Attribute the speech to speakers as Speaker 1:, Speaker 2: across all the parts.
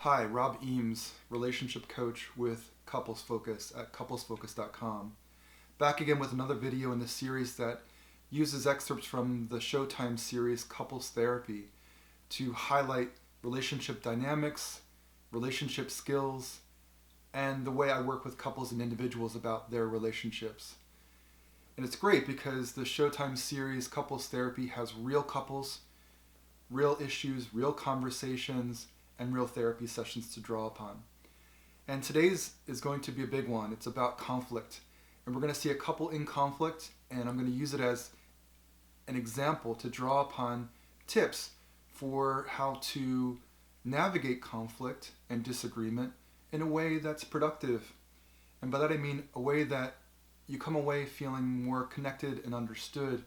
Speaker 1: Hi, Rob Eames, relationship coach with Couples Focus at couplesfocus.com. Back again with another video in the series that uses excerpts from the Showtime series Couples Therapy to highlight relationship dynamics, relationship skills, and the way I work with couples and individuals about their relationships. And it's great because the Showtime series Couples Therapy has real couples, real issues, real conversations, and real therapy sessions to draw upon. And today's is going to be a big one. It's about conflict. And we're going to see a couple in conflict, and I'm going to use it as an example to draw upon tips for how to navigate conflict and disagreement in a way that's productive. And by that I mean a way that you come away feeling more connected and understood,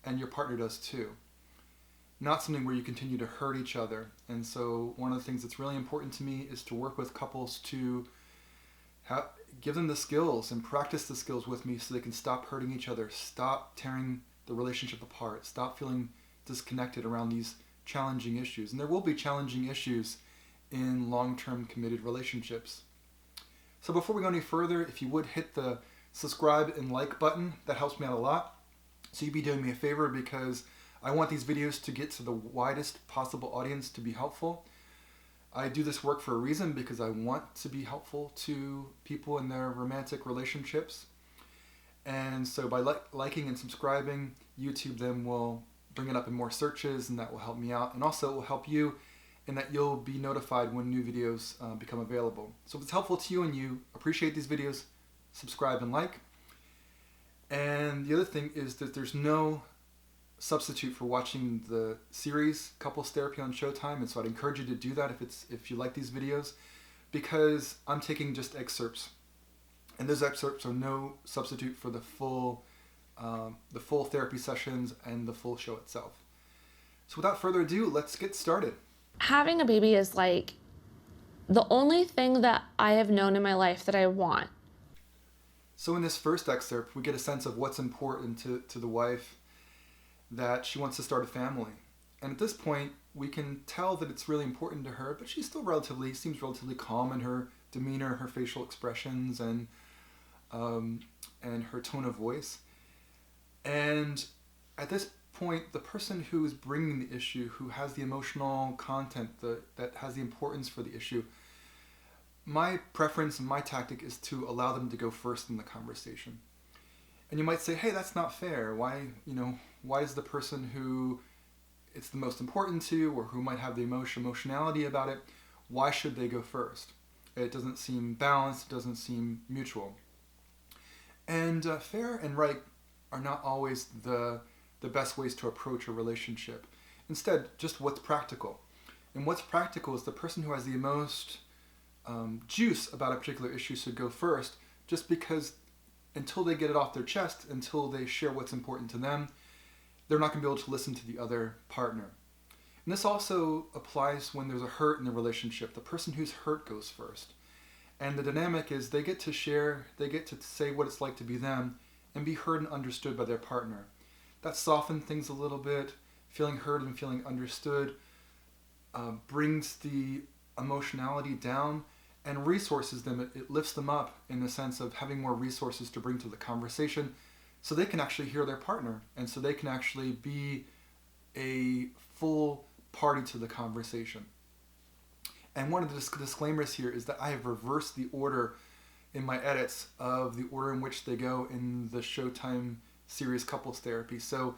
Speaker 1: and your partner does too. Not something where you continue to hurt each other. And so one of the things that's really important to me is to work with couples to give them the skills and practice the skills with me so they can stop hurting each other, stop tearing the relationship apart, stop feeling disconnected around these challenging issues. And there will be challenging issues in long-term committed relationships. So before we go any further, if you would hit the subscribe and like button, that helps me out a lot. So you'd be doing me a favor because I want these videos to get to the widest possible audience to be helpful. I do this work for a reason because I want to be helpful to people in their romantic relationships. And so by liking and subscribing, YouTube then will bring it up in more searches, and that will help me out. And also it will help you in that you'll be notified when new videos become available. So if it's helpful to you and you appreciate these videos, subscribe and like. And the other thing is that there's no substitute for watching the series Couples Therapy on Showtime, and so I'd encourage you to do that if you like these videos, because I'm taking just excerpts, and those excerpts are no substitute for the full therapy sessions and the full show itself. So without further ado, let's get started.
Speaker 2: Having a baby is like the only thing that I have known in my life that I want.
Speaker 1: So in this first excerpt, we get a sense of what's important to the wife, that she wants to start a family. And at this point, we can tell that it's really important to her, but she still seems relatively calm in her demeanor, her facial expressions, and her tone of voice. And at this point, the person who is bringing the issue, who has the emotional content that has the importance for the issue, my preference and my tactic is to allow them to go first in the conversation. And you might say, hey, that's not fair. Why is the person who it's the most important to, or who might have the emotionality about it, why should they go first? It doesn't seem balanced, it doesn't seem mutual. And fair and right are not always the best ways to approach a relationship. Instead, just what's practical. And what's practical is the person who has the most juice about a particular issue should go first, just because until they get it off their chest, until they share what's important to them, they're not going to be able to listen to the other partner. And this also applies when there's a hurt in the relationship. The person who's hurt goes first. And the dynamic is they get to share, they get to say what it's like to be them and be heard and understood by their partner. That softens things a little bit. Feeling heard and feeling understood brings the emotionality down and resources them. It lifts them up in the sense of having more resources to bring to the conversation so they can actually hear their partner, and so they can actually be a full party to the conversation. And one of the disclaimers here is that I have reversed the order in my edits of the order in which they go in the Showtime series Couples Therapy. So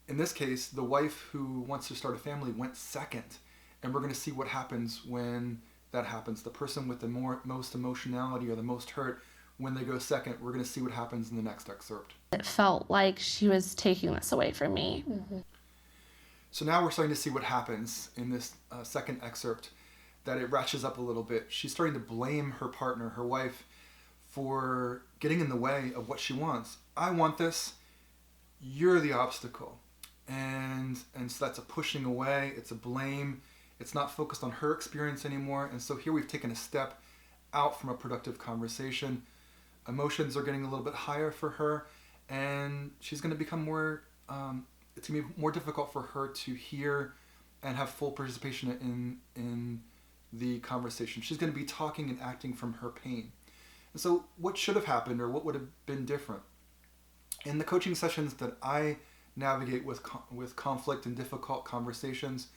Speaker 1: in this case, the wife who wants to start a family went second, and we're going to see what happens when that happens. The person with the most emotionality or the most hurt, when they go second, we're going to see what happens in the next excerpt.
Speaker 2: It felt like she was taking this away from me.
Speaker 1: So now we're starting to see what happens in this second excerpt, that it ratchets up a little bit. She's starting to blame her partner, her wife, for getting in the way of what she wants. I want this, you're the obstacle. And so that's a pushing away, it's a blame. It's not focused on her experience anymore. And so here we've taken a step out from a productive conversation. Emotions are getting a little bit higher for her, and she's going to become more, it's going to be more difficult for her to hear and have full participation in the conversation. She's going to be talking and acting from her pain. And so what should have happened, or what would have been different? In the coaching sessions that I navigate with conflict and difficult conversations,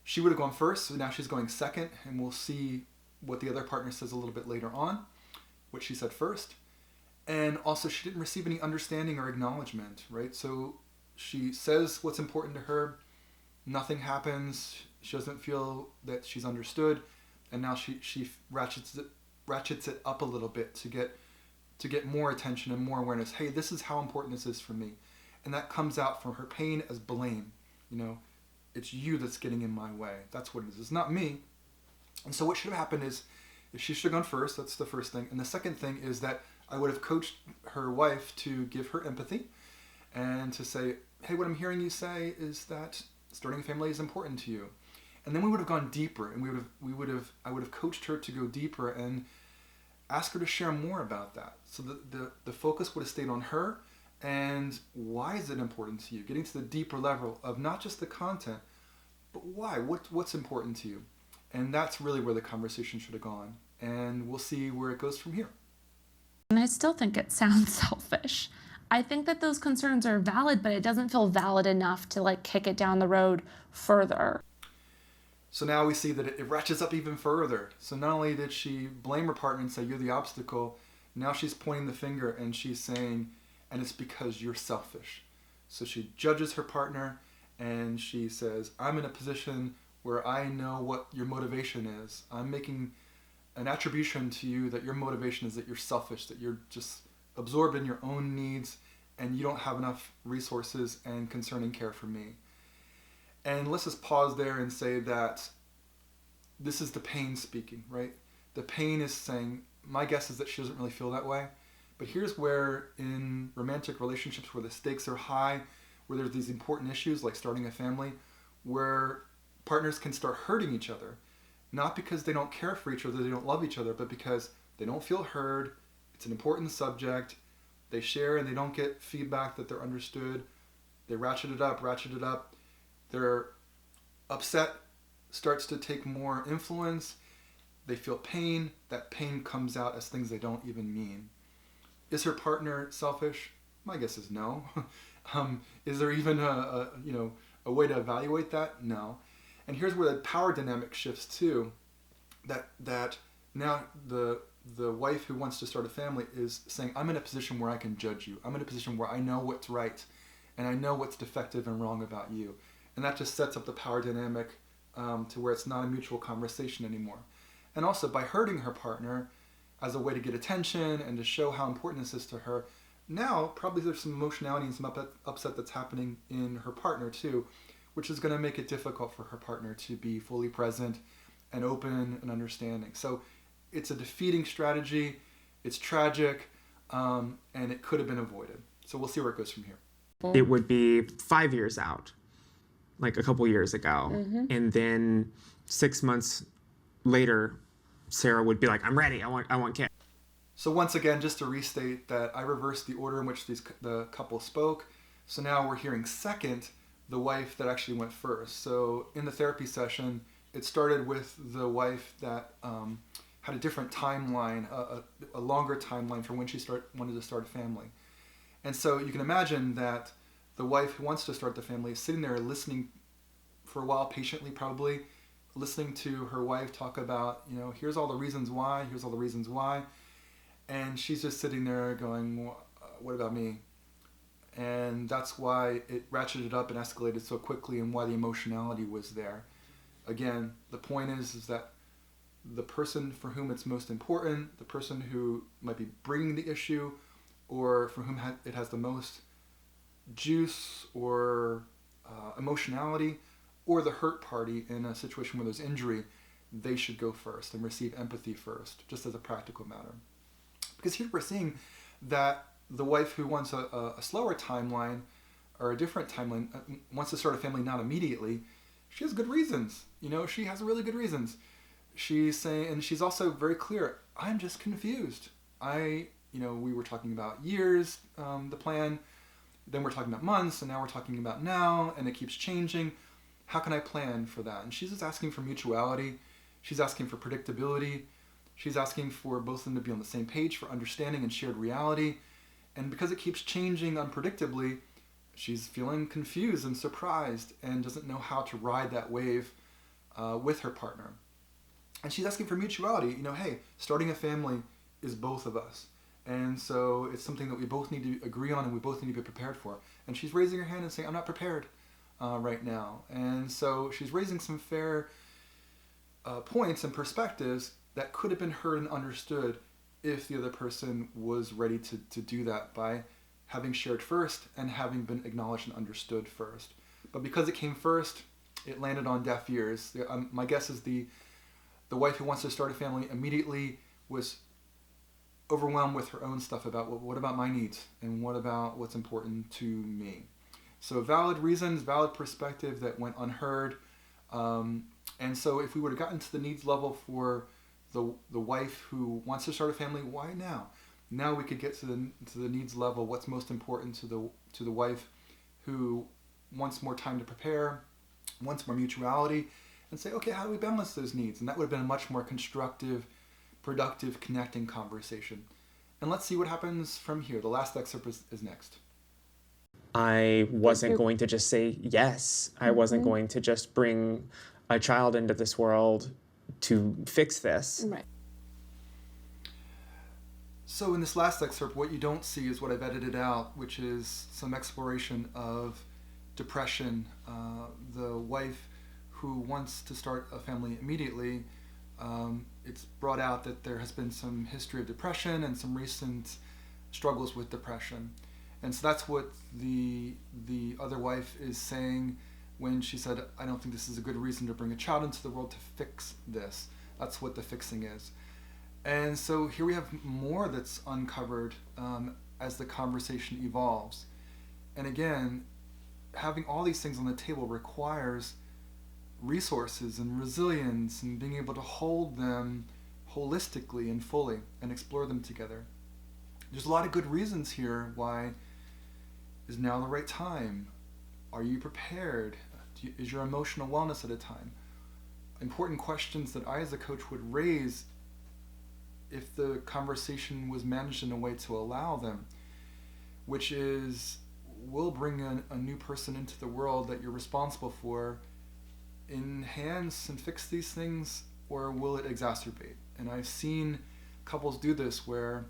Speaker 1: she would have gone first, so now she's going second, and we'll see what the other partner says a little bit later on, what she said first. And also, she didn't receive any understanding or acknowledgement, right? So she says what's important to her, nothing happens, she doesn't feel that she's understood, and now she ratchets it up a little bit to get more attention and more awareness. Hey, this is how important this is for me. And that comes out from her pain as blame. It's you that's getting in my way. That's what it is. It's not me. And so what should have happened is, if she should have gone first, that's the first thing. And the second thing is that I would have coached her wife to give her empathy and to say, hey, what I'm hearing you say is that starting a family is important to you. And then we would have gone deeper, and I would have coached her to go deeper and ask her to share more about that. So the focus would have stayed on her, and why is it important to you? Getting to the deeper level of not just the content, but why? What's important to you? And that's really where the conversation should have gone. And we'll see where it goes from here.
Speaker 2: And I still think it sounds selfish. I think that those concerns are valid, but it doesn't feel valid enough to kick it down the road further.
Speaker 1: So now we see that it ratchets up even further. So not only did she blame her partner and say, you're the obstacle, now she's pointing the finger and she's saying, and it's because you're selfish. So she judges her partner and she says, I'm in a position where I know what your motivation is. I'm making an attribution to you that your motivation is that you're selfish, that you're just absorbed in your own needs and you don't have enough resources and concern and care for me. And let's just pause there and say that this is the pain speaking, right? The pain is saying, my guess is that she doesn't really feel that way. But here's where in romantic relationships where the stakes are high, where there's these important issues like starting a family, where partners can start hurting each other. Not because they don't care for each other, they don't love each other, but because they don't feel heard. It's an important subject. They share and they don't get feedback that they're understood. They ratchet it up. Their upset starts to take more influence. They feel pain. That pain comes out as things they don't even mean. Is her partner selfish? My guess is no. Is there even a way to evaluate that? No. And here's where the power dynamic shifts too. That now the wife who wants to start a family is saying, I'm in a position where I can judge you. I'm in a position where I know what's right and I know what's defective and wrong about you. And that just sets up the power dynamic to where it's not a mutual conversation anymore. And also by hurting her partner as a way to get attention and to show how important this is to her, now probably there's some emotionality and some upset that's happening in her partner too, which is going to make it difficult for her partner to be fully present and open and understanding. So it's a defeating strategy, it's tragic, and it could have been avoided. So we'll see where it goes from here.
Speaker 3: It would be 5 years out, like a couple years ago.
Speaker 2: Mm-hmm.
Speaker 3: And then 6 months later, Sarah would be like, I'm ready, I want kids.
Speaker 1: So once again, just to restate that I reversed the order in which the couple spoke. So now we're hearing second the wife that actually went first. So in the therapy session, it started with the wife that had a different timeline, a longer timeline for when she wanted to start a family. And so you can imagine that the wife who wants to start the family is sitting there listening for a while, patiently probably, listening to her wife talk about, here's all the reasons why, and she's just sitting there going, what about me? And that's why it ratcheted up and escalated so quickly and why the emotionality was there. Again, the point is that the person for whom it's most important, the person who might be bringing the issue, or for whom it has the most juice or emotionality, or the hurt party in a situation where there's injury, they should go first and receive empathy first, just as a practical matter. Because here we're seeing that the wife who wants a slower timeline or a different timeline, wants to start a family not immediately, she has good reasons. She has really good reasons. She's saying, and she's also very clear, I'm just confused. We were talking about years, the plan, then we're talking about months, and now we're talking about now, and it keeps changing. How can I plan for that? And she's just asking for mutuality. She's asking for predictability. She's asking for both of them to be on the same page for understanding and shared reality. And because it keeps changing unpredictably, she's feeling confused and surprised and doesn't know how to ride that wave with her partner. And she's asking for mutuality. Hey, starting a family is both of us. And so it's something that we both need to agree on and we both need to be prepared for. And she's raising her hand and saying, I'm not prepared right now. And so she's raising some fair points and perspectives that could have been heard and understood if the other person was ready to do that by having shared first and having been acknowledged and understood first. But because it came first, it landed on deaf ears. My guess is the wife who wants to start a family immediately was overwhelmed with her own stuff about, well, what about my needs and what about what's important to me? So valid reasons, valid perspective that went unheard. And so if we would have gotten to the needs level for the wife who wants to start a family, why now? Now we could get to the needs level, what's most important to the wife who wants more time to prepare, wants more mutuality, and say, okay, how do we balance those needs? And that would have been a much more constructive, productive, connecting conversation. And let's see what happens from here. The last excerpt is next.
Speaker 3: I wasn't going to just say yes. I wasn't going to just bring a child into this world to fix this.
Speaker 2: Right.
Speaker 1: So in this last excerpt, what you don't see is what I've edited out, which is some exploration of depression. The wife who wants to start a family immediately, it's brought out that there has been some history of depression and some recent struggles with depression. And so that's what the other wife is saying when she said, I don't think this is a good reason to bring a child into the world to fix this. That's what the fixing is. And so here we have more that's uncovered as the conversation evolves. And again, having all these things on the table requires resources and resilience and being able to hold them holistically and fully and explore them together. There's a lot of good reasons here why is now the right time. Are you prepared? Is your emotional wellness at a time? Important questions that I as a coach would raise if the conversation was managed in a way to allow them, which is, will bring a new person into the world that you're responsible for enhance and fix these things, or will it exacerbate? And I've seen couples do this where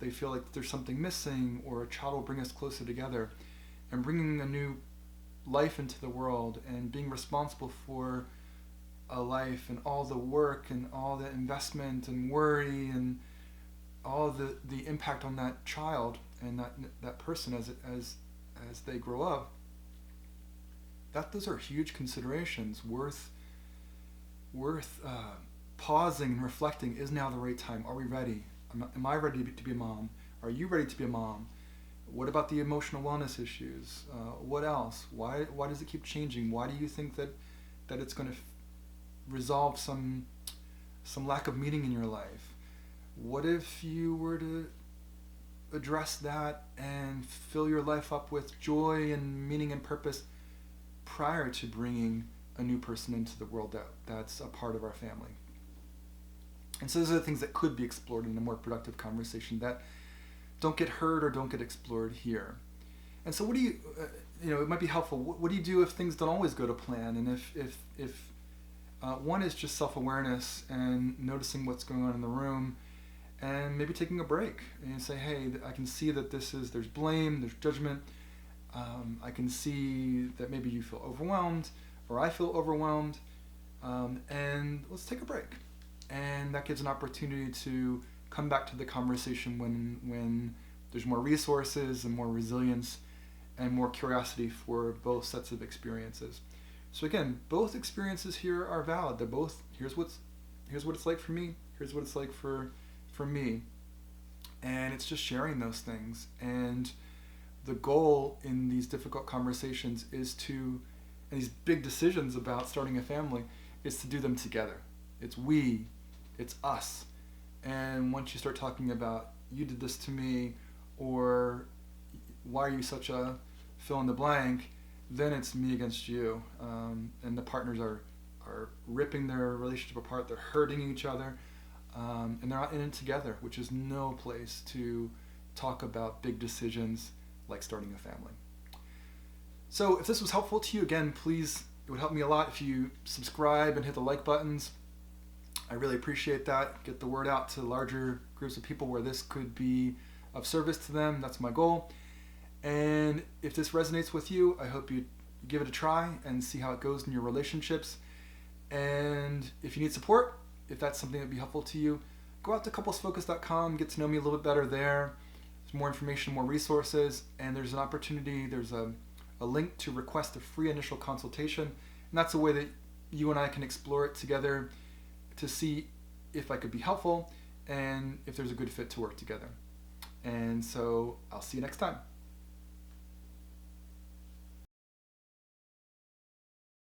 Speaker 1: they feel like there's something missing or a child will bring us closer together, and bringing a new life into the world and being responsible for a life and all the work and all the investment and worry and all the impact on that child and that person as they grow up, those are huge considerations worth pausing and reflecting. Is now the right time? Are we ready? Am I ready to be a mom? Are you ready to be a mom? What about the emotional wellness issues? What else? Why does it keep changing? Why do you think that it's going to resolve some lack of meaning in your life? What if you were to address that and fill your life up with joy and meaning and purpose prior to bringing a new person into the world that's a part of our family? And so those are the things that could be explored in a more productive conversation that don't get heard or don't get explored here. And so what do you, it might be helpful, what do you do if things don't always go to plan? And if one is just self-awareness and noticing what's going on in the room and maybe taking a break and say, hey, I can see that there's blame, there's judgment. I can see that maybe you feel overwhelmed or I feel overwhelmed, and let's take a break. And that gives an opportunity to come back to the conversation when there's more resources and more resilience and more curiosity for both sets of experiences. So again, both experiences here are valid. They're both, here's what it's like for me, here's what it's like for me. And it's just sharing those things. And the goal in these difficult conversations is and these big decisions about starting a family, is to do them together. It's we, it's us. And once you start talking about, you did this to me, or why are you such a fill in the blank, then it's me against you. And the partners are are ripping their relationship apart, they're hurting each other, and they're not in it together, which is no place to talk about big decisions like starting a family. So if this was helpful to you, again, please, it would help me a lot if you subscribe and hit the like buttons. I really appreciate that. Get the word out to larger groups of people where this could be of service to them. That's my goal. And if this resonates with you, I hope you give it a try and see how it goes in your relationships. And if you need support, if that's something that would be helpful to you, go out to couplesfocus.com, get to know me a little bit better there. There's more information, more resources, and there's an opportunity, there's a link to request a free initial consultation. And that's a way that you and I can explore it together to see if I could be helpful and if there's a good fit to work together. And so I'll see you next time.